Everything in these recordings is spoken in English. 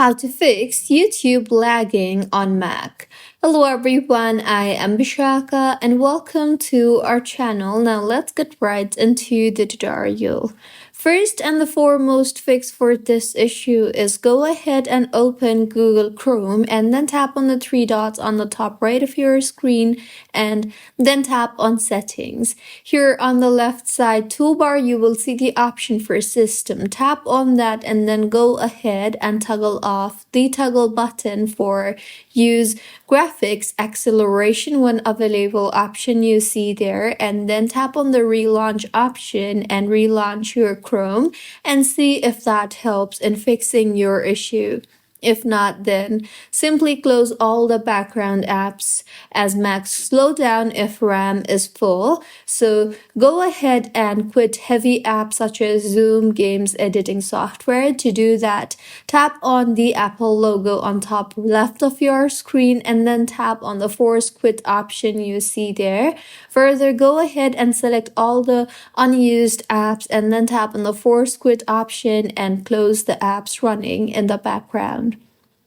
How to fix YouTube lagging on Mac. Hello everyone, I am Bishaka and welcome to our channel. Now let's get right into the tutorial. First and the foremost fix for this issue is go ahead and open Google Chrome and then tap on the three dots on the top right of your screen and then tap on settings. Here on the left side toolbar you will see the option for system. Tap on that and then go ahead and toggle off the toggle button for use graphics acceleration when available option you see there, and then tap on the relaunch option and relaunch your Chrome and see if that helps in fixing your issue. If not, then simply close all the background apps as Macs slow down if RAM is full. So go ahead and quit heavy apps such as Zoom, games, editing software. To do that, tap on the Apple logo on top left of your screen and then tap on the force quit option you see there. Further, go ahead and select all the unused apps and then tap on the force quit option and close the apps running in the background.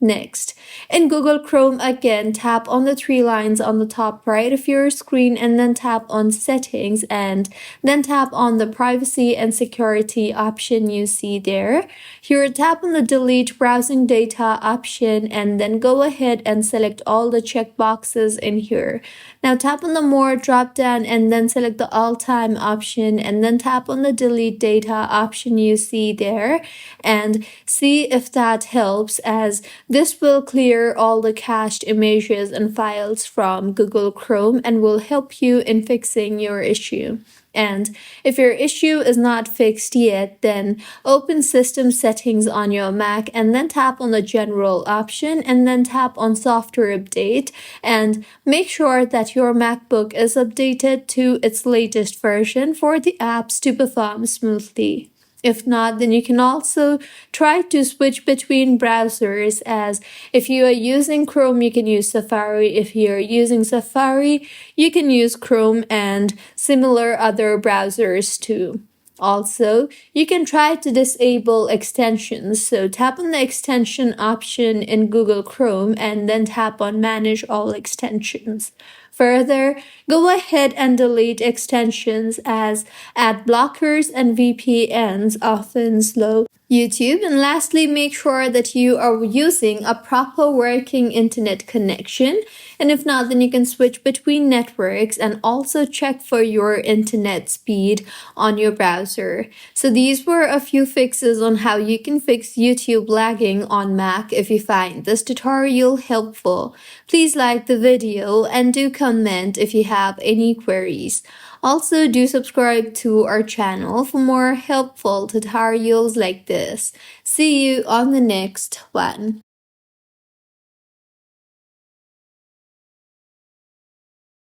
Next, in Google Chrome again, tap on the three lines on the top right of your screen and then tap on settings and then tap on the privacy and security option you see there. Here, tap on the delete browsing data option and then go ahead and select all the checkboxes in here. Now tap on the more drop down and then select the all time option and then tap on the delete data option you see there and see if that helps, as this will clear all the cached images and files from Google Chrome and will help you in fixing your issue. And if your issue is not fixed yet, then open System Settings on your Mac and then tap on the General option and then tap on Software Update and make sure that your MacBook is updated to its latest version for the apps to perform smoothly. If not, then you can also try to switch between browsers, as if you are using Chrome, you can use Safari. If you're using Safari, you can use Chrome and similar other browsers too. Also, you can try to disable extensions. So tap on the extension option in Google Chrome and then tap on Manage All Extensions. Further, go ahead and delete extensions, as ad blockers and VPNs often slow YouTube. And lastly, make sure that you are using a proper working internet connection. And if not, then you can switch between networks and also check for your internet speed on your browser. So these were a few fixes on how you can fix YouTube lagging on Mac. If you find this tutorial helpful, please like the video and do comment if you have any queries. Also, do subscribe to our channel for more helpful tutorials like this. See you on the next one.